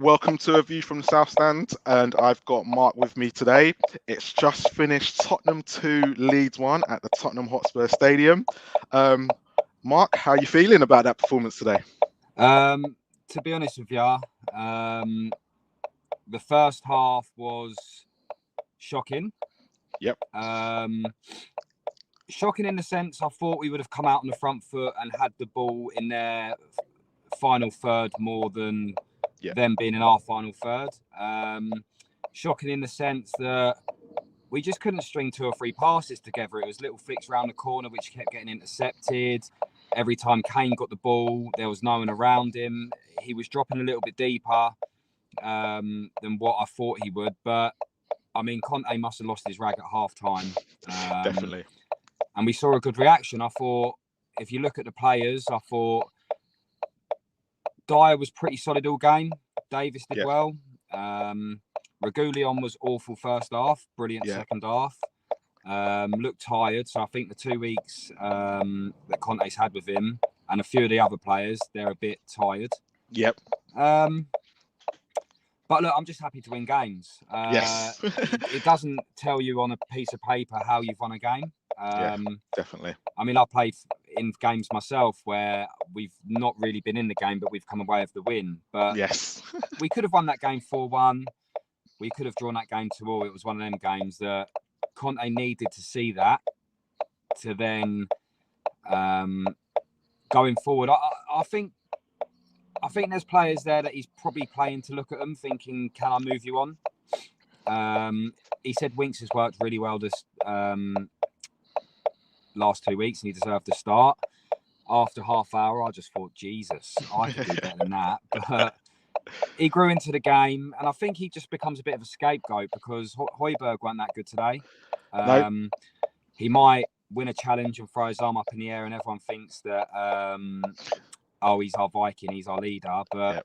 Welcome to A View from the South Stand, and I've got Marc with me today. It's just finished Tottenham 2, Leeds 1 at the Tottenham Hotspur Stadium. Marc, how are you feeling about that performance today? To be honest with you, the first half was shocking. Yep. Shocking in the sense I thought we would have come out on the front foot and had the ball in their final third more than them being in our final third. Shocking in the sense that we just couldn't string 2 or 3 passes together. It was little flicks around the corner which kept getting intercepted. Every time Kane got the ball, there was no one around him. He was dropping a little bit deeper than what I thought he would. But, I mean, Conte must have lost his rag at half-time. Definitely. And we saw a good reaction. I thought, if you look at the players, I thought Dyer was pretty solid all game. Davis did well. Reguilón was awful first half, brilliant second half. Looked tired. So I think the 2 weeks that Conte's had with him and a few of the other players, they're a bit tired. Yep. But look, I'm just happy to win games. Yes. It doesn't tell you on a piece of paper how you've won a game. Definitely. I mean, I played in games myself where we've not really been in the game, but we've come away with the win. But we could have won that game 4-1. We could have drawn that game 2-2. It was one of them games that Conte needed to see that to then going forward. I think there's players there that he's probably playing to look at them, thinking, "Can I move you on?" He said Winks has worked really well this last 2 weeks, and he deserved to start. After half hour, I just thought, Jesus, I could do better than that. But he grew into the game, and I think he just becomes a bit of a scapegoat because Højbjerg weren't that good today. No. He might win a challenge and throw his arm up in the air, and everyone thinks that, he's our Viking, he's our leader. But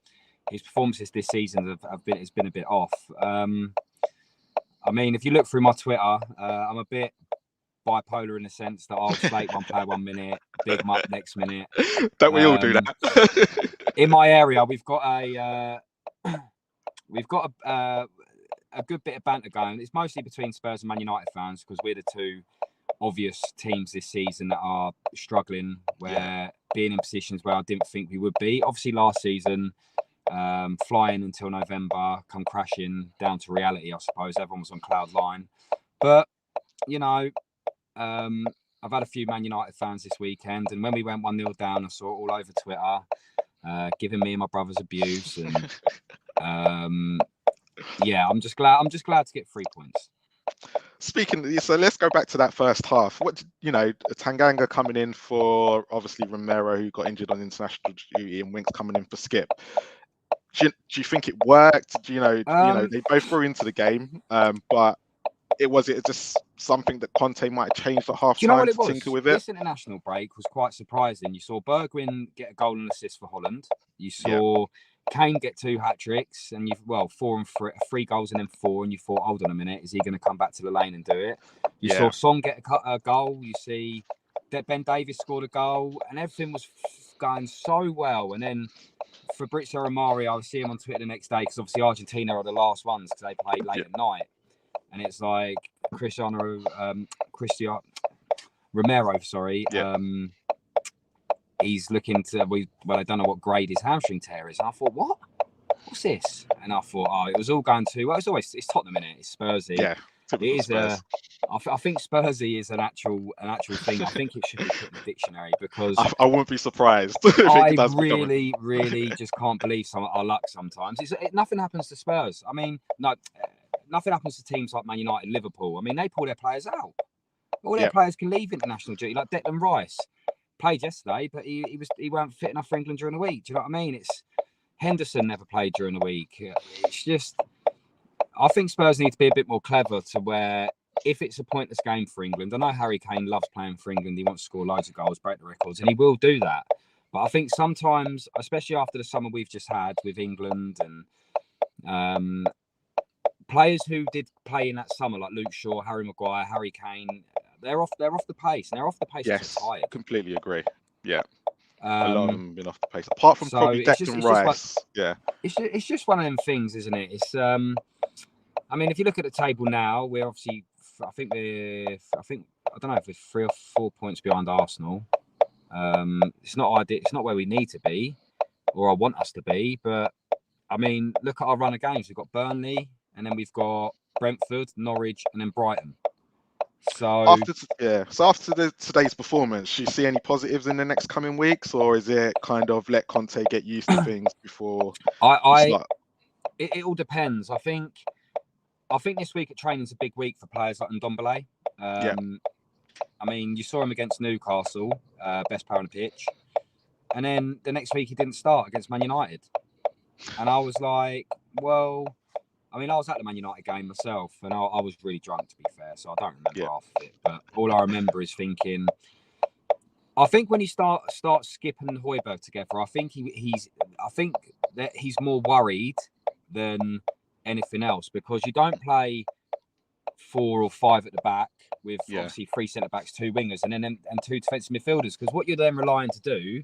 his performances this season has been a bit off. I mean, if you look through my Twitter, I'm a bit bipolar in the sense that I'll slate one player 1 minute, big him up next minute. Don't we all do that? In my area, we've got a good bit of banter going. It's mostly between Spurs and Man United fans because we're the 2 obvious teams this season that are struggling, where being in positions where I didn't think we would be. Obviously, last season, flying until November, come crashing down to reality, I suppose. Everyone was on cloud 9. But, you know, I've had a few Man United fans this weekend, and when we went 1-0 down, I saw it all over Twitter, giving me and my brothers abuse. And I'm just glad to get 3 points. So let's go back to that first half. Tanganga coming in for obviously Romero, who got injured on international duty, and Winks coming in for Skip. Do you think it worked? They both threw into the game, but was it just something that Conte might have changed at half time to tinker with it? This international break was quite surprising. You saw Bergwijn get a goal and assist for Holland. You saw Kane get 2 hat-tricks, and 4 and 3 goals and then 4, and you thought, hold on a minute, is he going to come back to the lane and do it? You saw Son get a goal. You see that Ben Davies scored a goal, and everything was going so well. And then Fabrizio Romero, I was seeing him on Twitter the next day because obviously Argentina are the last ones because they played late at night. And it's like Romero, he's looking to, I don't know what grade his hamstring tear is. And I thought, what's this? And I thought, it was all going too well. It's Tottenham, innit? It's Spursy. Yeah, it is. I think Spursy is an actual thing. I think it should be put in the dictionary because I wouldn't be surprised. I really just can't believe our luck sometimes. Nothing happens to Spurs. I mean, no. Nothing happens to teams like Man United, Liverpool. I mean, they pull their players out. All their players can leave international duty. Like Declan Rice played yesterday, but he weren't fit enough for England during the week. Do you know what I mean? Henderson never played during the week. It's just, I think Spurs need to be a bit more clever to where if it's a pointless game for England, I know Harry Kane loves playing for England. He wants to score loads of goals, break the records, and he will do that. But I think sometimes, especially after the summer we've just had with England and players who did play in that summer, like Luke Shaw, Harry Maguire, Harry Kane, they're off the pace. And they're off the pace. Yes, completely agree. Yeah. A lot of them have been off the pace, apart from probably Declan Rice. It's just one of them things, isn't it? It's I mean, if you look at the table now, we're obviously, I don't know if we're 3 or 4 points behind Arsenal. It's not ideal. It's not where we need to be, or I want us to be. But I mean, look at our run of games. We've got Burnley, and then we've got Brentford, Norwich, and then Brighton. So after today's performance, do you see any positives in the next coming weeks, or is it kind of let Conte get used to things before? It all depends. I think this week at training is a big week for players like Ndombele. I mean, you saw him against Newcastle, best player on the pitch, and then the next week he didn't start against Man United, and I was like, well. I mean, I was at the Man United game myself, and I was really drunk, to be fair, so I don't remember half of it. But all I remember is thinking, I think when he starts Skip and Højbjerg together, I think he's more worried than anything else, because you don't play 4 or 5 at the back with obviously 3 centre backs, 2 wingers, and 2 defensive midfielders. Because what you're then relying to do,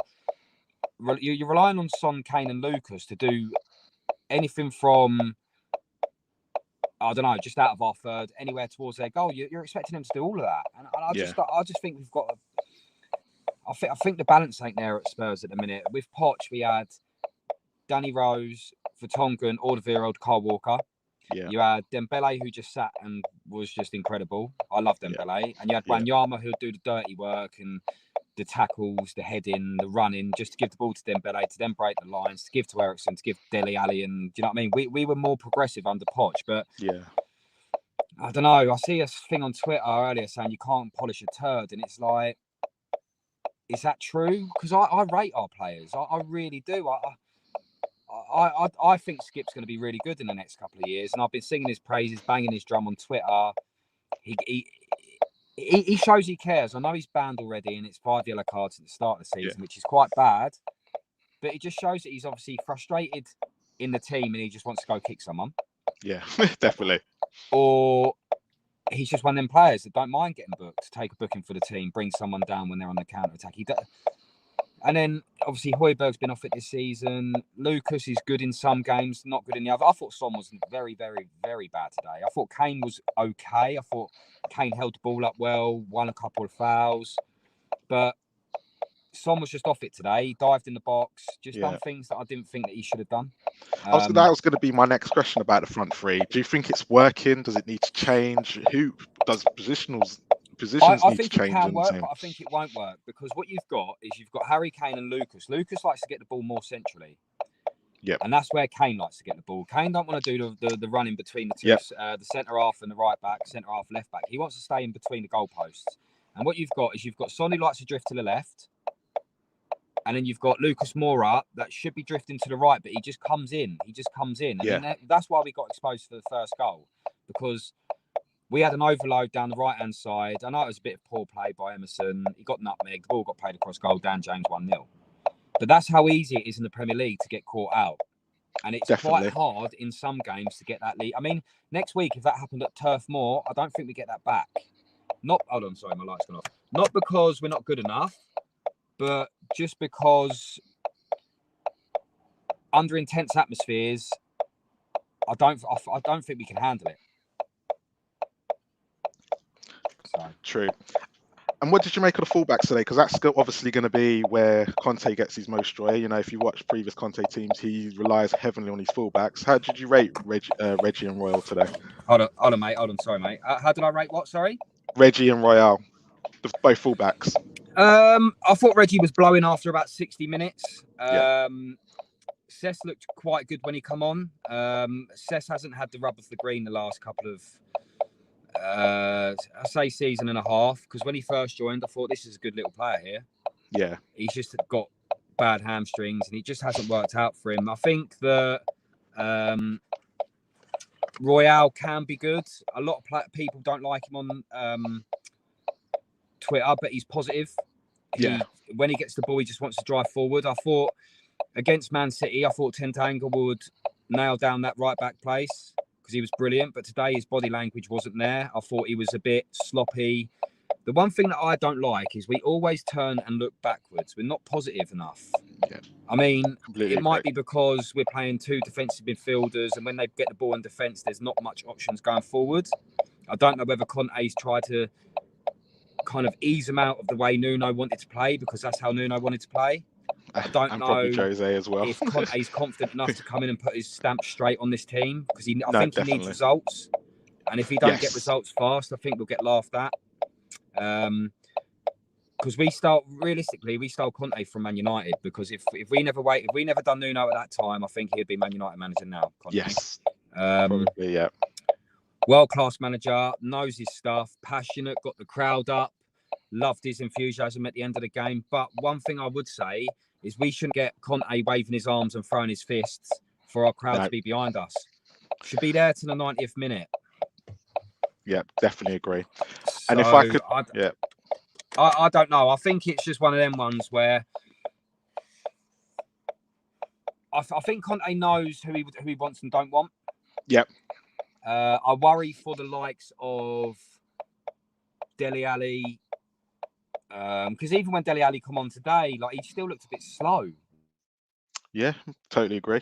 you're relying on Son, Kane, and Lucas to do anything from, I don't know, just out of our third, anywhere towards their goal. You're expecting them to do all of that, and I just think we've got. I think the balance ain't there at Spurs at the minute. With Poch, we had Danny Rose, Vertonghen, Alderweireld, Kyle Walker. Yeah. You had Dembele, who just sat and was just incredible. I love Dembele, and you had Wanyama, who'd do the dirty work and the tackles, the heading, the running, just to give the ball to Dembele, to then break the lines, to give to Eriksen, to give Dele Alli, and do you know what I mean? We were more progressive under Poch, but I don't know. I see a thing on Twitter earlier saying you can't polish a turd, and it's like, is that true? Because I rate our players, I really do. I think Skip's going to be really good in the next couple of years, and I've been singing his praises, banging his drum on Twitter. He shows he cares. I know he's banned already, and it's 5 yellow cards at the start of the season, which is quite bad. But it just shows that he's obviously frustrated in the team, and he just wants to go kick someone. Yeah, definitely. Or he's just one of them players that don't mind getting booked, to take a booking for the team, bring someone down when they're on the counter attack. And then obviously Højbjerg's been off it this season. Lucas is good in some games, not good in the other. I thought Son was very, very, very bad today. I thought Kane was okay. I thought Kane held the ball up well, won a couple of fouls, but Son was just off it today. He dived in the box, just done things that I didn't think that he should have done. That was going to be my next question about the front three. Do you think it's working? Does it need to change? Who does positions I need think to change? It can work, but I think it won't work, because what you've got is Harry Kane and Lucas. Lucas likes to get the ball more centrally. Yeah. And that's where Kane likes to get the ball. Kane don't want to do the running between the two, the centre half and the right back, centre half, left back. He wants to stay in between the goalposts. And what you've got Son, who likes to drift to the left. And then you've got Lucas Moura that should be drifting to the right, but he just comes in. And that's why we got exposed for the first goal, because we had an overload down the right-hand side. I know it was a bit of poor play by Emerson. He got nutmegged. The ball got played across goal. Dan James 1-0. But that's how easy it is in the Premier League to get caught out. And it's quite hard in some games to get that lead. I mean, next week, if that happened at Turf Moor, I don't think we get that back. Hold on, sorry, my light's gone off. Not because we're not good enough, but just because under intense atmospheres, I don't think we can handle it. So. True. And what did you make of the fullbacks today? Because that's obviously going to be where Conte gets his most joy. You know, if you watch previous Conte teams, he relies heavily on his fullbacks. How did you rate Reggie and Royal today? Hold on, mate. Sorry, mate. How did I rate what? Sorry? Reggie and Royal, both fullbacks. I thought Reggie was blowing after about 60 minutes. Cess looked quite good when he come on. Cess hasn't had the rub of the green the last couple of, I say season and a half, because when he first joined, I thought this is a good little player here. Yeah. He's just got bad hamstrings, and it just hasn't worked out for him. I think that Royale can be good. A lot of people don't like him on Twitter, but he's positive. When he gets the ball, he just wants to drive forward. I thought against Man City, Tendanga would nail down that right back place because he was brilliant. But today his body language wasn't there. I thought he was a bit sloppy. The one thing that I don't like is we always turn and look backwards. We're not positive enough. Yeah. I mean, Completely it might agree. be because we're playing 2 defensive midfielders, and when they get the ball in defence, there's not much options going forward. I don't know whether Conte's tried to kind of ease them out of the way Nuno wanted to play, because that's how Nuno wanted to play. I don't and know probably Jose as well. if Conte's confident enough to come in and put his stamp straight on this team, because I No, think he definitely. needs results. And if he don't get Yes. results fast, I think we'll get laughed at. Because we stole Conte from Man United. Because if we never done Nuno at that time, I think he'd be Man United manager now. Conte. Yes. Probably, yeah. World-class manager, knows his stuff, passionate, got the crowd up, loved his enthusiasm at the end of the game. But one thing I would say is we shouldn't get Conte waving his arms and throwing his fists for our crowd to be behind us. Should be there to the 90th minute. Yeah, definitely agree. So, and if I could, I don't know. I think it's just one of them ones where I think Conte knows who he wants and don't want. Yep. I worry for the likes of Dele Alli, because even when Dele Alli come on today, like, he still looked a bit slow. Yeah, totally agree.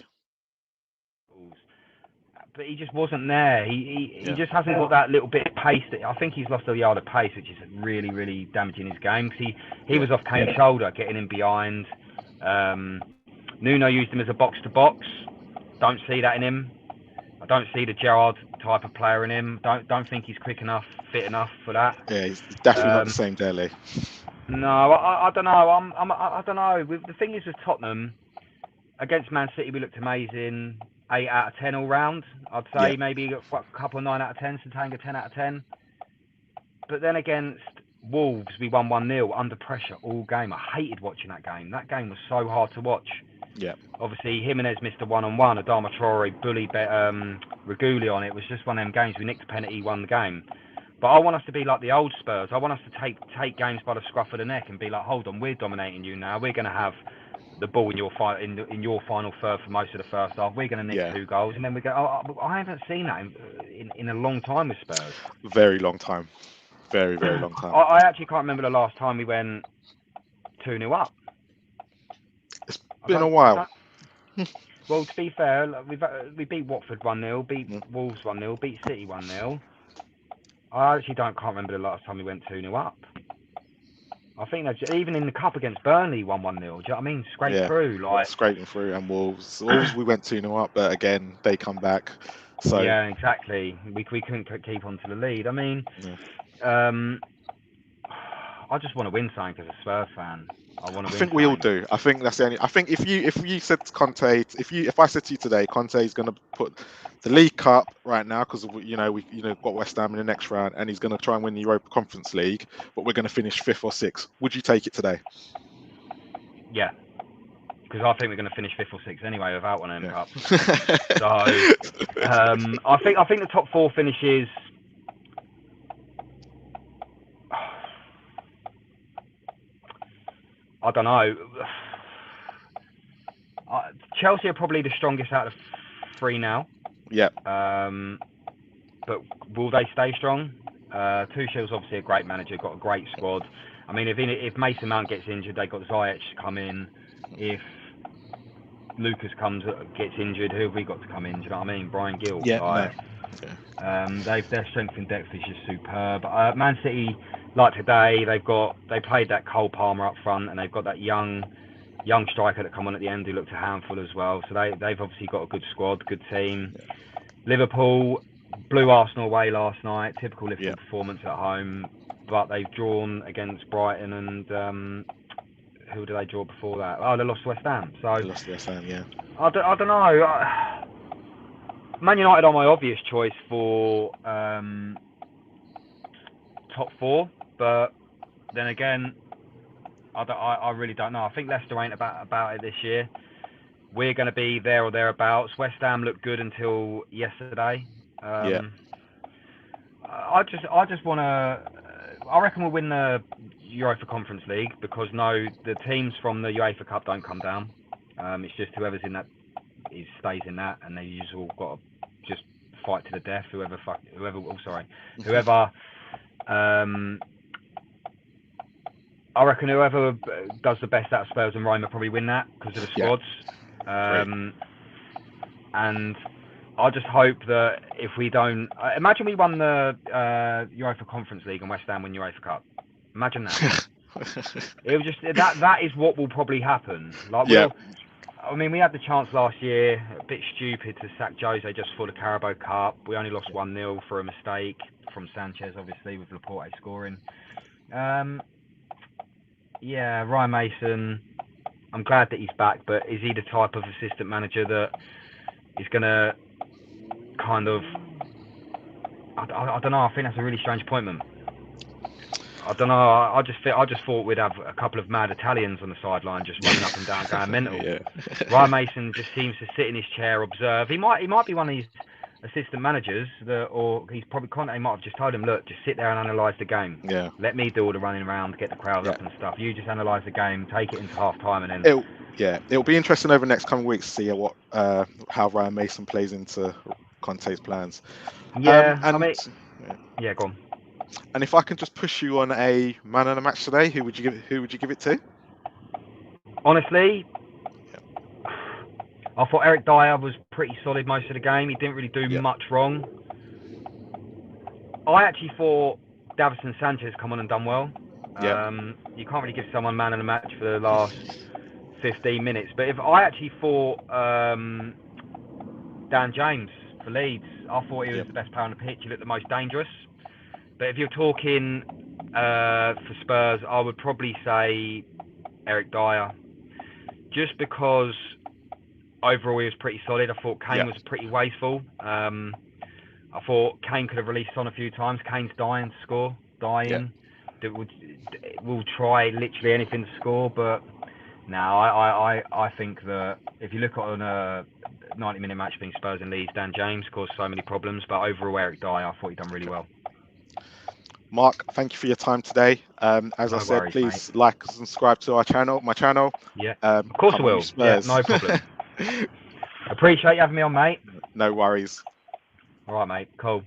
But he just wasn't there. He just hasn't got that little bit of pace. I think he's lost a yard of pace, which is really, really damaging his game. Because he was off Kane's shoulder, getting in behind. Nuno used him as a box-to-box. Don't see that in him. I don't see the Gerrard type of player in him. Don't think he's quick enough, fit enough for that. Yeah, he's definitely not the same Dele. No, I don't know. I don't know. The thing is with Tottenham, against Man City, we looked amazing. 8 out of 10 all round. I'd say maybe a couple of 9 out of 10, Tanganga 10 out of 10. But then against Wolves, we won 1-0 under pressure all game. I hated watching that game. That game was so hard to watch. Yeah. Obviously, Jimenez missed a one-on-one. Adama Traore bullied Reguli on it. It was just one of them games. We nicked a penalty, won the game. But I want us to be like the old Spurs. I want us to take games by the scruff of the neck and be like, hold on, we're dominating you now. We're going to have the ball in your final third for most of the first half. We're going to nick 2 goals, and then we go. I haven't seen that in a long time with Spurs. Very long time. Very, very long time. I actually can't remember the last time we went 2-0 up. It's been a while. Well, to be fair, we beat Watford 1-0, beat Wolves 1-0, beat City 1-0. I actually can't remember the last time we went 2-0 up. I think that even in the cup against Burnley, 1-1-0. Do you know what I mean? Scraping through, and Wolves we went 2-0 up, but again they come back. So yeah, exactly. We couldn't keep on to the lead. I mean, I just want to win something as a Spurs fan. I think we all do. I think that's the only. I think if you said Conte, if I said to you today, Conte is going to put the League Cup right now, because we got West Ham in the next round, and he's going to try and win the Europa Conference League, but we're going to finish 5th or 6th. Would you take it today? Yeah, because I think we're going to finish 5th or 6th anyway without one of them cups. So I think the top 4 finishes. I don't know. Chelsea are probably the strongest out of 3 now. Yeah. But will they stay strong? Tuchel's obviously a great manager, got a great squad. I mean, if Mason Mount gets injured, they've got Ziyech to come in. If Lucas gets injured, who have we got to come in? Do you know what I mean? Brian Gill. Yeah. Their strength in depth is just superb. Man City, like today, they played that Cole Palmer up front, and they've got that young striker that come on at the end who looked a handful as well. So they've obviously got a good squad, good team. Yeah. Liverpool blew Arsenal away last night. Typical Liverpool performance at home, but they've drawn against Brighton and who did they draw before that? Oh, they lost to West Ham. So they lost to West Ham, yeah. I don't know. Man United are my obvious choice for top 4, but then again, I really don't know. I think Leicester ain't about it this year. We're going to be there or thereabouts. West Ham looked good until yesterday. I just want to. I reckon we'll win the UEFA Conference League, because the teams from the UEFA Cup don't come down. It's just whoever's in that stays in that, and they just all got to just fight to the death. Whoever I reckon whoever does the best out of Spurs and Roma probably win that because of the Yeah. squads. And I just hope that if we don't... imagine we won the Europa Conference League and West Ham win Europa Cup. Imagine that. It was just... That is what will probably happen. Like, Yeah. I mean, we had the chance last year, a bit stupid to sack Jose just for the Carabao Cup. We only lost 1-0 for a mistake from Sanchez, obviously, with Laporte scoring. Yeah, Ryan Mason, I'm glad that he's back, but is he the type of assistant manager that is going to kind of... I don't know, I think that's a really strange appointment. I don't know, I just thought we'd have a couple of mad Italians on the sideline just running up and down, going mental. Yeah. Ryan Mason just seems to sit in his chair, observe. He might be one of these assistant managers or he's probably Conte might have just told him, look, just sit there and analyse the game. Yeah. Let me do all the running around, get the crowd up and stuff. You just analyse the game, take it into half time, and then it'll be interesting over the next coming weeks to see how Ryan Mason plays into Conte's plans. Yeah, and, I mean, yeah, go on. And if I can just push you on a man of the match today, who would you give it to? Honestly, I thought Eric Dyer was pretty solid most of the game. He didn't really do much wrong. I actually thought Davison Sanchez come on and done well. You can't really give someone man of the match for the last 15 minutes. But if I actually thought Dan James for Leeds, I thought he was the best player on the pitch. He looked the most dangerous. But if you're talking for Spurs, I would probably say Eric Dyer. Just because overall he was pretty solid. I thought Kane was pretty wasteful. I thought Kane could have released on a few times. Kane's dying to score. We'll try literally anything to score, but no, I think that if you look on a 90-minute match between Spurs and Leeds, Dan James caused so many problems, but overall Eric Dyer, I thought he'd done really well. Mark, thank you for your time today. As I said, please like and subscribe to my channel. Yeah, of course I will. Yeah, no problem. Appreciate you having me on, mate. No worries. All right, mate. Cool.